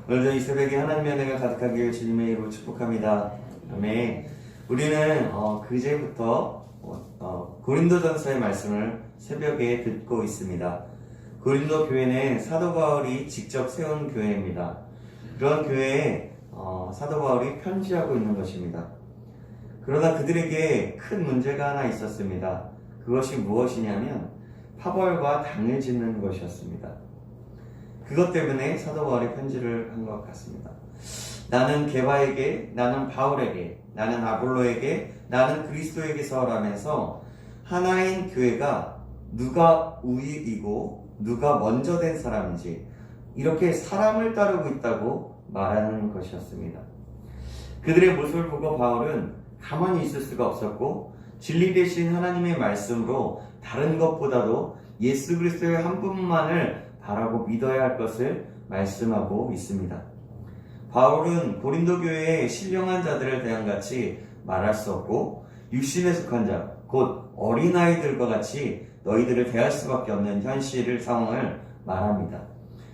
오늘도 이 새벽에 하나님의 은혜가 가득하길 주님의 이름으로 축복합니다. 아멘. 우리는 그제부터 고린도전서의 말씀을 새벽에 듣고 있습니다. 고린도 교회는 사도 바울이 직접 세운 교회입니다. 그런 교회에 사도 바울이 편지하고 있는 것입니다. 그러나 그들에게 큰 문제가 하나 있었습니다. 그것이 무엇이냐면 파벌과 당을 짓는 것이었습니다. 그것 때문에 사도 바울이 편지를 한 것 같습니다. 나는 게바에게, 나는 바울에게, 나는 아볼로에게, 나는 그리스도에게서라면서 하나인 교회가 누가 우위이고 누가 먼저 된 사람인지 이렇게 사람을 따르고 있다고 말하는 것이었습니다. 그들의 모습을 보고 바울은 가만히 있을 수가 없었고 진리 되신 하나님의 말씀으로 다른 것보다도 예수 그리스도의 한 분만을 바라고 믿어야 할 것을 말씀하고 있습니다. 바울은 고린도 교회의 신령한 자들을 대함같이 말할 수 없고 육신에 속한 자, 곧 어린아이들과 같이 너희들을 대할 수밖에 없는 현실을 상황을 말합니다.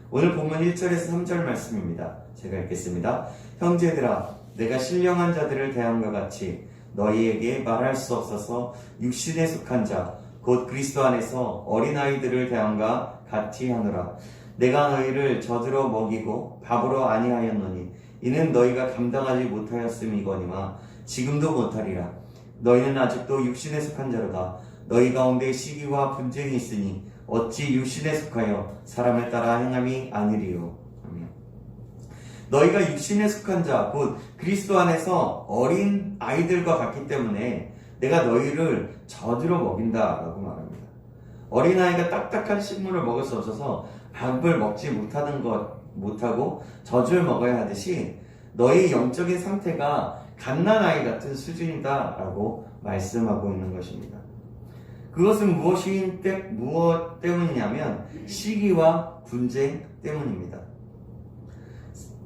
오늘 본문 1절에서 3절 말씀입니다. 제가 읽겠습니다. 형제들아, 내가 신령한 자들을 대함과 같이 너희에게 말할 수 없어서 육신에 속한 자, 곧 그리스도 안에서 어린아이들을 대함과 같이 하노라. 내가 너희를 젖으로 먹이고 밥으로 아니하였노니 이는 너희가 감당하지 못하였음이거니와 지금도 못하리라. 너희는 아직도 육신에 속한 자로다. 너희 가운데 시기와 분쟁이 있으니 어찌 육신에 속하여 사람을 따라 행함이 아니리요. 아멘. 너희가 육신에 속한 자, 곧 그리스도 안에서 어린 아이들과 같기 때문에 내가 너희를 젖으로 먹인다라고 말합니다. 어린아이가 딱딱한 식물을 먹을 수 없어서 밥을 먹지 못하고 젖을 먹어야 하듯이 너희 영적인 상태가 갓난아이 같은 수준이다라고 말씀하고 있는 것입니다. 그것은 무엇 때문이냐면 시기와 분쟁 때문입니다.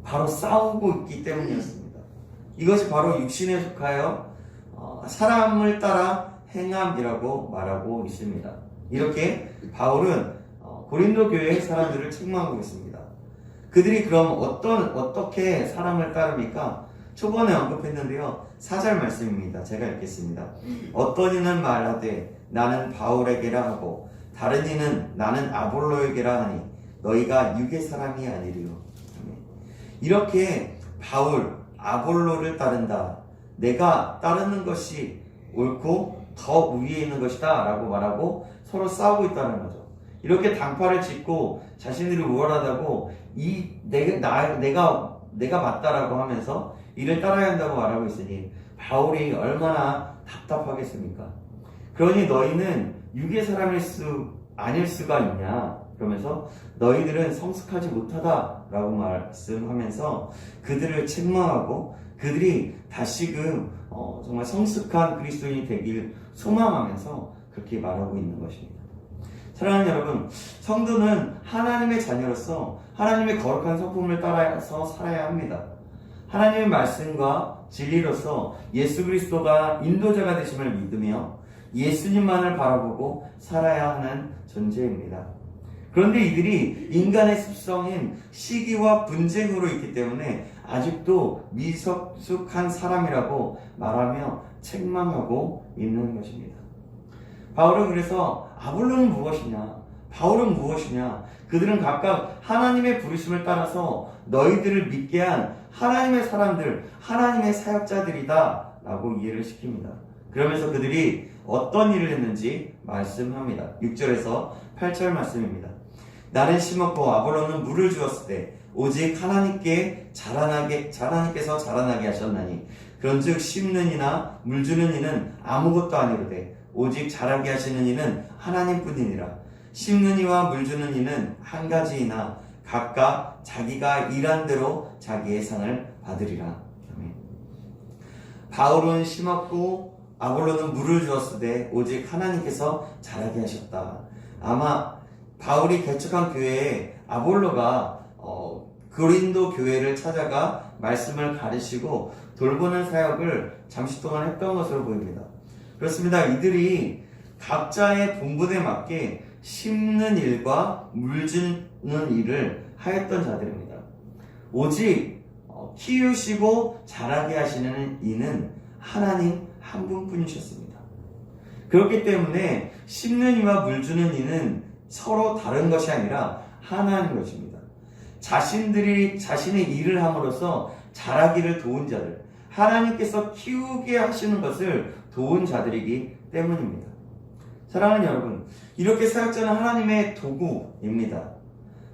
바로 싸우고 있기 때문이었습니다. 이것이 바로 육신에 속하여 사람을 따라 행함이라고 말하고 있습니다. 이렇게 바울은 고린도 교회의 사람들을 책망하고 있습니다. 그들이 그럼 어떻게 사람을 따릅니까? 초반에 언급했는데요. 4절 말씀입니다. 제가 읽겠습니다. 어떤 이는 말하되 나는 바울에게라 하고 다른 이는 나는 아볼로에게라 하니 너희가 육의 사람이 아니리요. 이렇게 바울, 아볼로를 따른다. 내가 따르는 것이 옳고 더 위에 있는 것이다 라고 말하고 서로 싸우고 있다는 거죠. 이렇게 당파를 짓고 자신들이 우월하다고 내가 맞다라고 하면서 이를 따라야 한다고 말하고 있으니 바울이 얼마나 답답하겠습니까? 그러니 너희는 육의 사람일 아닐 수가 있냐? 그러면서 너희들은 성숙하지 못하다라고 말씀하면서 그들을 책망하고 그들이 다시금 정말 성숙한 그리스도인이 되길 소망하면서 그렇게 말하고 있는 것입니다. 사랑하는 여러분, 성도는 하나님의 자녀로서 하나님의 거룩한 성품을 따라서 살아야 합니다. 하나님의 말씀과 진리로서 예수 그리스도가 인도자가 되심을 믿으며 예수님만을 바라보고 살아야 하는 존재입니다. 그런데 이들이 인간의 습성인 시기와 분쟁으로 있기 때문에 아직도 미성숙한 사람이라고 말하며 책망하고 있는 것입니다. 바울은 그래서 아볼로는 무엇이냐? 바울은 무엇이냐? 그들은 각각 하나님의 부르심을 따라서 너희들을 믿게 한 하나님의 사람들, 하나님의 사역자들이다 라고 이해를 시킵니다. 그러면서 그들이 어떤 일을 했는지 말씀합니다. 6절에서 8절 말씀입니다. 나는 심었고 아볼로는 물을 주었을 때 오직 하나님께서 자라나게 하셨나니 그런즉 심는 이나 물 주는 이는 아무것도 아니로되 오직 자라게 하시는 이는 하나님뿐이니라. 심는 이와 물 주는 이는 한 가지이나 각각 자기가 일한 대로 자기의 상을 받으리라. 아멘. 바울은 심었고 아볼로는 물을 주었으되 오직 하나님께서 자라게 하셨다. 아마 바울이 개척한 교회에 아볼로가 고린도 교회를 찾아가 말씀을 가르치고 돌보는 사역을 잠시 동안 했던 것으로 보입니다. 그렇습니다. 이들이 각자의 본분에 맞게 심는 일과 물 주는 일을 하였던 자들입니다. 오직 키우시고 자라게 하시는 이는 하나님 한 분뿐이셨습니다. 그렇기 때문에 심는 이와 물 주는 이는 서로 다른 것이 아니라 하나인 것입니다. 자신의 일을 함으로써 자라기를 도운 자들, 하나님께서 키우게 하시는 것을 도운 자들이기 때문입니다. 사랑하는 여러분, 이렇게 사역자는 하나님의 도구입니다.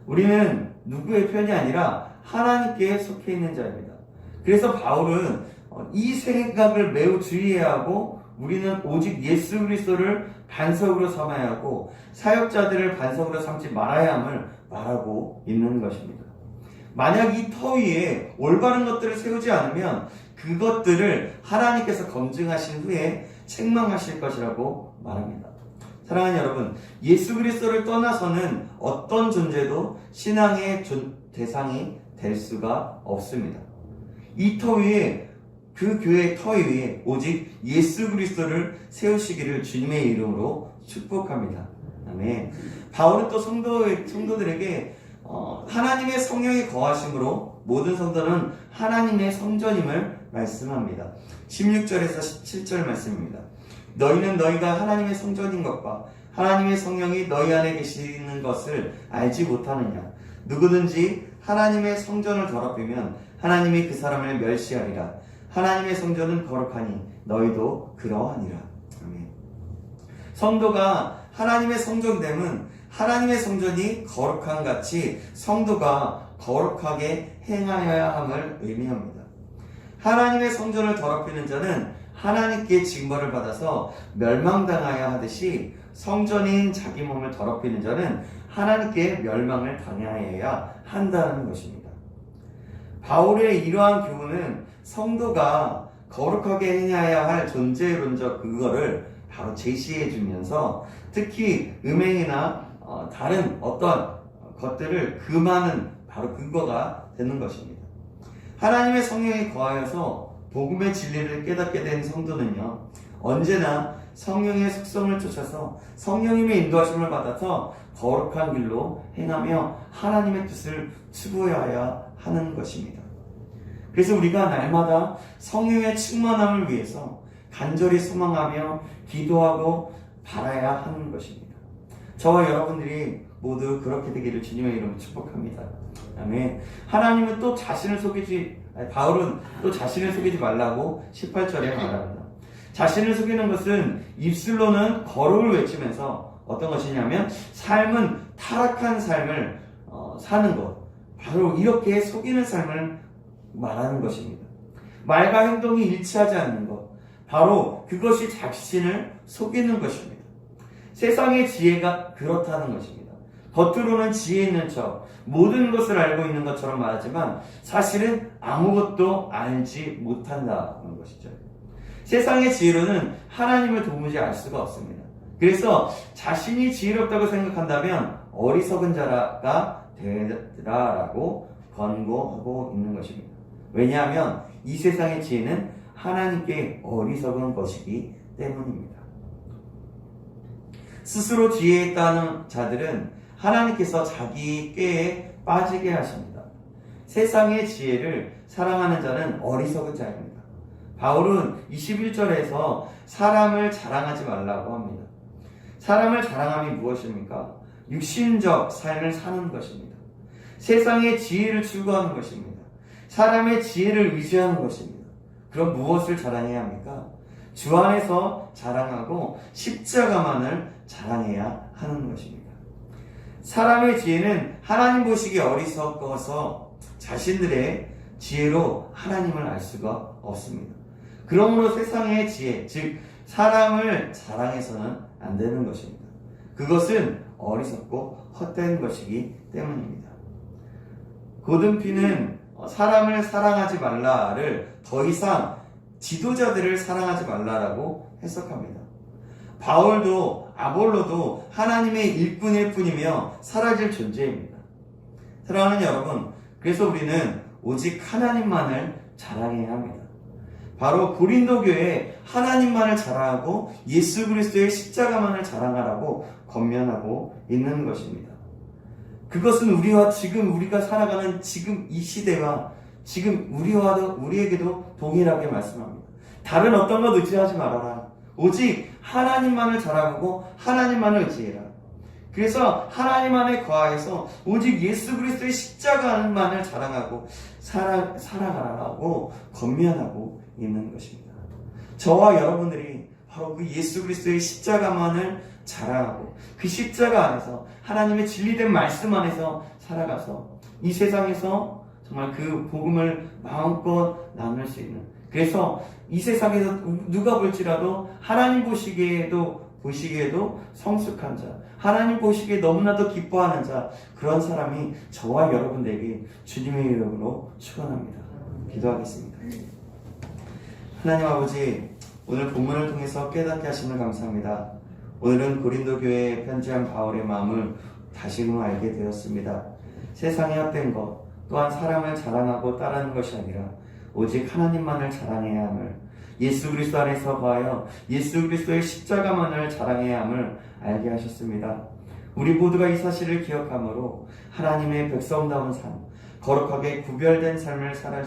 우리는 누구의 편이 아니라 하나님께 속해 있는 자입니다. 그래서 바울은 이 생각을 매우 주의해야 하고, 우리는 오직 예수 그리스도를 반석으로 삼아야 하고 사역자들을 반석으로 삼지 말아야 함을 말하고 있는 것입니다. 만약 이 터 위에 올바른 것들을 세우지 않으면 그것들을 하나님께서 검증하신 후에 책망하실 것이라고 말합니다. 사랑하는 여러분, 예수 그리스도를 떠나서는 어떤 존재도 신앙의 대상이 될 수가 없습니다. 이 터 위에, 그 교회의 터 위에 오직 예수 그리스도를 세우시기를 주님의 이름으로 축복합니다. 아멘. 바울은 또 성도들에게 하나님의 성령이 거하심으로 모든 성도는 하나님의 성전임을 말씀합니다. 16절에서 17절 말씀입니다. 너희는 너희가 하나님의 성전인 것과 하나님의 성령이 너희 안에 계시는 것을 알지 못하느냐. 누구든지 하나님의 성전을 더럽히면 하나님이 그 사람을 멸시하리라. 하나님의 성전은 거룩하니 너희도 그러하니라. 아멘. 성도가 하나님의 성전됨은 하나님의 성전이 거룩한 같이 성도가 거룩하게 행하여야 함을 의미합니다. 하나님의 성전을 더럽히는 자는 하나님께 징벌을 받아서 멸망당하여 하듯이 성전인 자기 몸을 더럽히는 자는 하나님께 멸망을 당하여야 한다는 것입니다. 바울의 이러한 교훈은 성도가 거룩하게 행해야 할 존재론적 그거를 바로 제시해 주면서 특히 음행이나 다른 어떤 것들을 금하는 바로 근거가 되는 것입니다. 하나님의 성령이 거하여서 복음의 진리를 깨닫게 된 성도는요, 언제나 성령의 속성을 쫓아서 성령님의 인도하심을 받아서 거룩한 길로 행하며 하나님의 뜻을 추구해야 하는 것입니다. 그래서 우리가 날마다 성령의 충만함을 위해서 간절히 소망하며 기도하고 바라야 하는 것입니다. 저와 여러분들이 모두 그렇게 되기를 주님의 이름으로 축복합니다. 아멘. 하나님은 또 바울은 또 자신을 속이지 말라고 18절에 말합니다. 자신을 속이는 것은 입술로는 거룩을 외치면서 어떤 것이냐면 삶은 타락한 삶을 사는 것, 바로 이렇게 속이는 삶을 말하는 것입니다. 말과 행동이 일치하지 않는 것, 바로 그것이 자신을 속이는 것입니다. 세상의 지혜가 그렇다는 것입니다. 겉으로는 지혜 있는 척 모든 것을 알고 있는 것처럼 말하지만 사실은 아무것도 알지 못한다는 것이죠. 세상의 지혜로는 하나님을 도무지 알 수가 없습니다. 그래서 자신이 지혜롭다고 생각한다면 어리석은 자가 되라라고 권고하고 있는 것입니다. 왜냐하면 이 세상의 지혜는 하나님께 어리석은 것이기 때문입니다. 스스로 지혜에 따른 자들은 하나님께서 자기 꾀에 빠지게 하십니다. 세상의 지혜를 사랑하는 자는 어리석은 자입니다. 바울은 21절에서 사람을 자랑하지 말라고 합니다. 사람을 자랑함이 무엇입니까? 육신적 삶을 사는 것입니다. 세상의 지혜를 추구하는 것입니다. 사람의 지혜를 의지하는 것입니다. 그럼 무엇을 자랑해야 합니까? 주 안에서 자랑하고 십자가만을 자랑해야 하는 것입니다. 사람의 지혜는 하나님 보시기에 어리석어서 자신들의 지혜로 하나님을 알 수가 없습니다. 그러므로 세상의 지혜, 즉 사람을 자랑해서는 안 되는 것입니다. 그것은 어리석고 헛된 것이기 때문입니다. 고든피는 사람을 사랑하지 말라를 더 이상 지도자들을 사랑하지 말라라고 해석합니다. 바울도 아볼로도 하나님의 일꾼일 뿐이며 사라질 존재입니다. 사랑하는 여러분, 그래서 우리는 오직 하나님만을 자랑해야 합니다. 바로 고린도 교회에 하나님만을 자랑하고 예수 그리스도의 십자가만을 자랑하라고 권면하고 있는 것입니다. 그것은 지금 우리가 살아가는 지금 이 시대와 지금 우리에게도 동일하게 말씀합니다. 다른 어떤 것 의지하지 말아라. 오직 하나님만을 자랑하고 하나님만을 의지해라. 그래서 하나님 안에 거하여서 오직 예수 그리스도의 십자가만을 자랑하고 살아가라고 권면하고 있는 것입니다. 저와 여러분들이 바로 그 예수 그리스도의 십자가만을 자랑하고 그 십자가 안에서 하나님의 진리된 말씀 안에서 살아가서 이 세상에서 정말 그 복음을 마음껏 나눌 수 있는, 그래서 이 세상에서 누가 볼지라도 하나님 보시기에도 성숙한 자, 하나님 보시기에 너무나도 기뻐하는 자, 그런 사람이 저와 여러분들에게 주님의 이름으로 축원합니다. 기도하겠습니다. 하나님 아버지, 오늘 본문을 통해서 깨닫게 하심을 감사합니다. 오늘은 고린도 교회에 편지한 바울의 마음을 다시금 알게 되었습니다. 세상의 헛된 것, 또한 사람을 자랑하고 따르는 것이 아니라 오직 하나님만을 자랑해야 함을, 예수 그리스도 안에서 거하여 예수 그리스도의 십자가만을 자랑해야 함을 알게 하셨습니다. 우리 모두가 이 사실을 기억함으로 하나님의 백성다운 삶, 거룩하게 구별된 삶을 살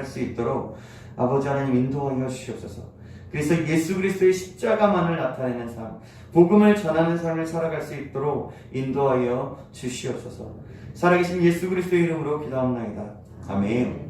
수 있도록 아버지 하나님 인도하여 주시옵소서. 그래서 예수 그리스도의 십자가만을 나타내는 삶, 복음을 전하는 삶을 살아갈 수 있도록 인도하여 주시옵소서. 살아계신 예수 그리스도의 이름으로 기도합니다. 아멘.